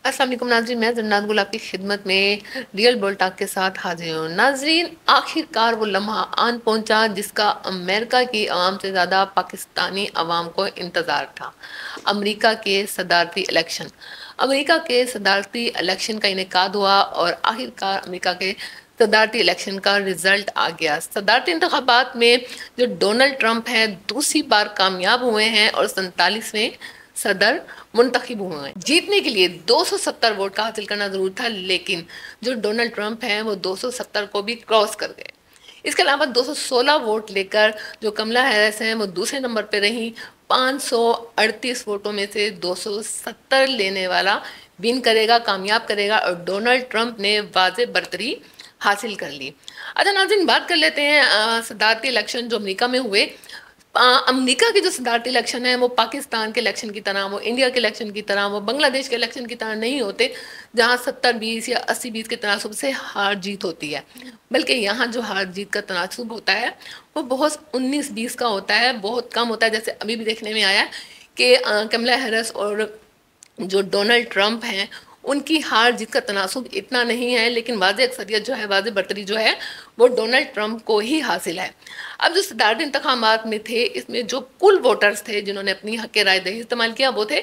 अस्सलाम वालेकुम नाज़रीन, मैं जन्नत गुल आपकी खिदमत में रियल बोल टॉक के साथ हाजिर हूँ। नाज़रीन, आखिरकार वो लम्हा आन पहुँचा जिसका अमेरिका की आवाम से ज़्यादा पाकिस्तानी आवाम को इंतज़ार था। अमेरिका के सदारती इलेक्शन। अमेरिका के सदारती इलेक्शन का इनेकाद हुआ और आखिरकार अमेरिका के सदारती इलेक्शन का रिजल्ट आ गया। सदारती इंतखाबात में जो डोनाल्ड ट्रंप हैं दूसरी बार कामयाब हुए हैं और 47वें सदर मुंतखब हुए हैं। जीतने के लिए 270 वोट का हासिल करना जरूर था, लेकिन जो डोनाल्ड ट्रंप हैं वो 270 को भी क्रॉस कर गए। इसके अलावा 216 वोट लेकर जो कमला हैरिस हैं वो दूसरे नंबर पर रही। 538 वोटों में से 270 लेने वाला विन करेगा, कामयाब करेगा, और डोनाल्ड ट्रंप ने वाज़े बरतरी हासिल कर ली। अच्छा नाज़रीन, बात कर लेते हैं सदारती इलेक्शन जो अमेरिका में हुए। अमेरिका के जो सदारती इलेक्शन है वो पाकिस्तान के इलेक्शन की तरह, वो इंडिया के इलेक्शन की तरह, वो बांग्लादेश के इलेक्शन की तरह नहीं होते जहां 70-20 या 80-20 के तनासुब से हार जीत होती है। बल्कि यहाँ जो हार जीत का तनासुब होता है वो बहुत 19-20 का होता है, बहुत कम होता है। जैसे अभी भी देखने में आया कि कमला हैरिस और जो डोनाल्ड ट्रंप हैं उनकी हार जीत का तनासुब इतना नहीं है, लेकिन वाज़े अक्सरियत जो है, वाज़े बरतरी जो है वो डोनाल्ड ट्रंप को ही हासिल है। अब जो सदारती इंतखाबात में थे, इसमें जो कुल वोटर्स थे जिन्होंने अपनी हक राय दही इस्तेमाल किया वो थे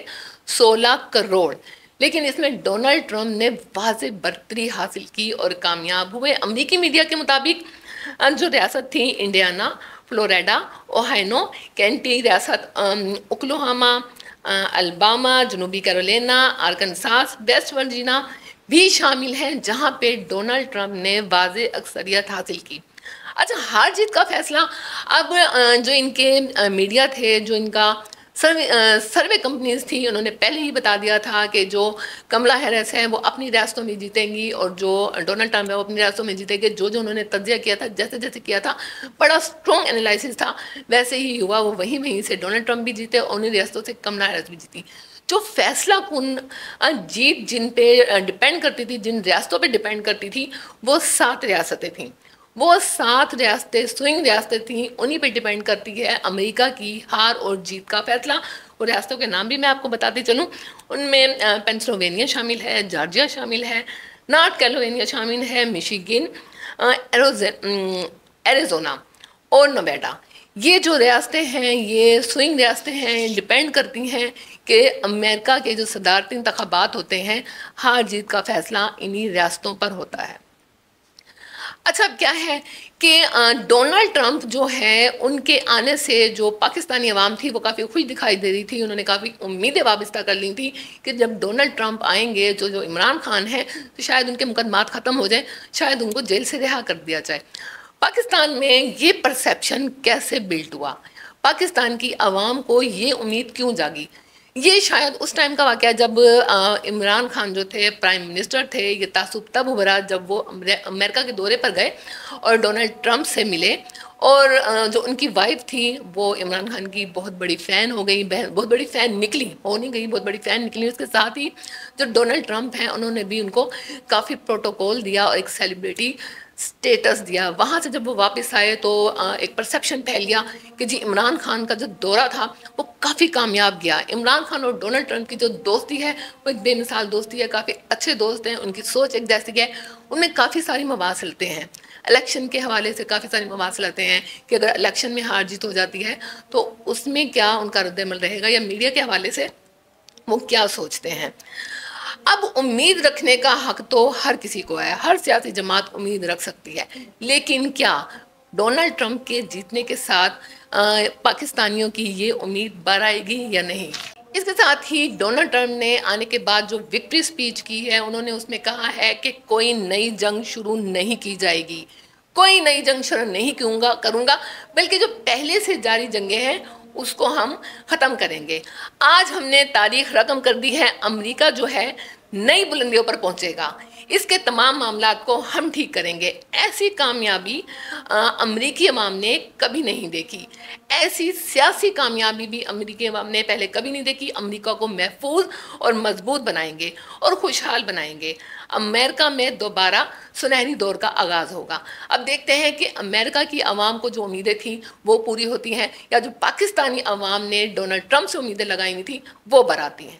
16 करोड़, लेकिन इसमें डोनाल्ड ट्रंप ने वाज़े बरतरी हासिल की और कामयाब हुए। अमरीकी मीडिया के मुताबिक जो रियासत थी इंडियाना, फ्लोरिडा, ओहायो, केंटी रियासत, ओक्लाहोमा, अल्बामा, जनूबी कैरोलिना, आर्कनसास, वेस्ट वर्जीनिया भी शामिल हैं जहां पे डोनाल्ड ट्रंप ने वाज़े अक्सरियत हासिल की। अच्छा, हार जीत का फैसला अब जो इनके मीडिया थे, जो इनका सर्वे कंपनीज थी, उन्होंने पहले ही बता दिया था कि जो कमला हैरिस हैं वो अपनी रियासतों में जीतेंगी और जो डोनाल्ड ट्रंप है वो अपनी रियासतों में जीतेंगे। जो जो उन्होंने तज्जिया किया था, जैसे जैसे किया था, बड़ा स्ट्रॉन्ग एनालिसिस था, वैसे ही हुआ। वो वहीं वहीं से डोनाल्ड ट्रंप भी जीते और उन्हीं रियासतों से कमला हैरिस भी जीती। जो फैसला कुन जीत जिन पे डिपेंड करती थी, जिन रियासतों पे डिपेंड करती थी, वो 7 रियासतें थीं। वो 7 रियासतें स्विंग रियासतें थीं, उन्हीं पे डिपेंड करती है अमेरिका की हार और जीत का फैसला। और रियासतों के नाम भी मैं आपको बताती चलूँ, उनमें पेंसिल्वेनिया शामिल है, जॉर्जिया शामिल है, नॉर्थ कैरोलिना शामिल है, मिशिगन, एरिजोना और नोवेडा। ये जो रियासतें हैं ये स्विंग रियासतें हैं, डिपेंड करती हैं कि अमेरिका के जो सदारती इंतखाबात होते हैं, हार जीत का फैसला इन्हीं रियासतों पर होता है। अच्छा, अब क्या है कि डोनाल्ड ट्रंप जो है उनके आने से जो पाकिस्तानी अवाम थी वो काफ़ी खुश दिखाई दे रही थी। उन्होंने काफ़ी उम्मीदें वाबस्ता कर ली थी कि जब डोनाल्ड ट्रंप आएंगे, जो जो इमरान खान है, तो शायद उनके मुकदमात ख़त्म हो जाए, शायद उनको जेल से रिहा कर दिया जाए। पाकिस्तान में ये परसेप्शन कैसे बिल्ट हुआ, पाकिस्तान की आवाम को ये उम्मीद क्यों जागी? ये शायद उस टाइम का वाक़या जब इमरान खान जो थे प्राइम मिनिस्टर थे। ये तासुब तब उभरा जब वो अमेरिका के दौरे पर गए और डोनाल्ड ट्रंप से मिले, और जो उनकी वाइफ थी वो इमरान खान की बहुत बड़ी फ़ैन हो गई, बहुत बड़ी फ़ैन निकली, हो नहीं गई, बहुत बड़ी फ़ैन निकली। उसके साथ ही जो डोनाल्ड ट्रंप हैं उन्होंने भी उनको काफ़ी प्रोटोकॉल दिया और एक सेलिब्रिटी स्टेटस दिया। वहाँ से जब वो वापस आए तो एक परसेप्शन फैल गया कि जी इमरान खान का जो दौरा था वो काफ़ी कामयाब गया। इमरान खान और डोनाल्ड ट्रंप की जो दोस्ती है वो एक बेमिसाल दोस्ती है, काफ़ी अच्छे दोस्त हैं, उनकी सोच एक जैसी है। उनमें काफ़ी सारी मवासिलतें हैं, इलेक्शन के हवाले से काफ़ी सारी मवासिलतें हैं कि अगर इलेक्शन में हार जीत हो जाती है तो उसमें क्या उनका रद्दमल रहेगा, या मीडिया के हवाले से वो क्या सोचते हैं। अब उम्मीद रखने का हक तो हर किसी को है, हर सियासी जमात उम्मीद रख सकती है, लेकिन क्या डोनाल्ड ट्रंप के जीतने के साथ पाकिस्तानियों की ये उम्मीद बढ़ आएगी या नहीं? इसके साथ ही डोनाल्ड ट्रंप ने आने के बाद जो विक्ट्री स्पीच की है, उन्होंने उसमें कहा है कि कोई नई जंग शुरू नहीं की जाएगी, कोई नई जंग शुरू नहीं करूँगा, बल्कि जो पहले से जारी जंगें हैं उसको हम ख़त्म करेंगे। आज हमने तारीख रकम कर दी है, अमेरिका जो है नई बुलंदियों पर पहुंचेगा, इसके तमाम मामलात को हम ठीक करेंगे। ऐसी कामयाबी अमेरिकी अवाम ने कभी नहीं देखी, ऐसी सियासी कामयाबी भी अमेरिकी अवाम ने पहले कभी नहीं देखी। अमेरिका को महफूज और मजबूत बनाएंगे और खुशहाल बनाएंगे। अमेरिका में दोबारा सुनहरी दौर का आगाज़ होगा। अब देखते हैं कि अमेरिका की आवाम को जो उम्मीदें थी वो पूरी होती हैं, या जो पाकिस्तानी आवाम ने डोनाल्ड ट्रंप से उम्मीदें लगाई हुई थी वो बराती हैं।